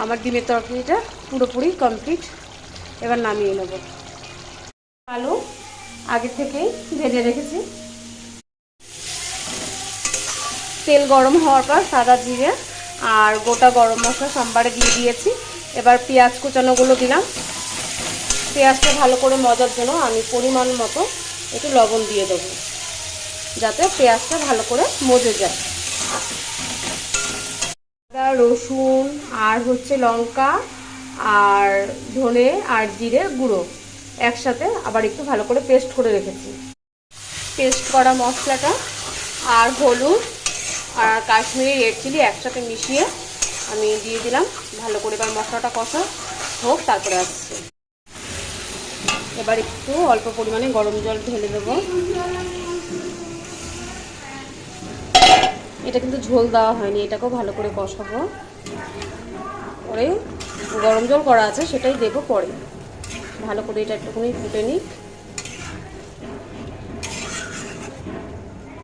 আমার ডিমের তরকারিটা পুরোপুরি কমপ্লিট। এবার নামিয়ে নেব। আলু আগে থেকেই ভেজে রেখেছি। তেল গরম হওয়ার পর সাদা জিরে আর গোটা গরম মশলা সম্বারে দিয়ে দিয়েছি। এবার পেঁয়াজ কুচানোগুলো দিলাম। পেঁয়াজটা ভালো করে মজার জন্য আমি পরিমাণ মতো একটু লবণ দিয়ে দেবো, যাতে পেঁয়াজটা ভালো করে মজে যায়। আদা রসুন আর লঙ্কা আর ধনে আর জিরে গুঁড়ো একসাথে আবার একটু ভালো করে পেস্ট করে রেখেছি। পেস্ট করা মশলাটা আর হলুদ আর কাশ্মীরি রেড চিলি একসাথে মিশিয়ে আমি দিয়ে দিলাম। ভালো করে এবার মশলাটা কষা হোক, তারপরে আসছে। এবার একটু অল্প পরিমাণে গরম জল ঢেলে দেবো। এটা কিন্তু ঝোল দেওয়া হয়নি, এটাকেও ভালো করে কষাবো। পরে গরম জল করা আছে সেটাই দেবো পরে। ভালো করে এটা একটুখানি ফুটে নিই।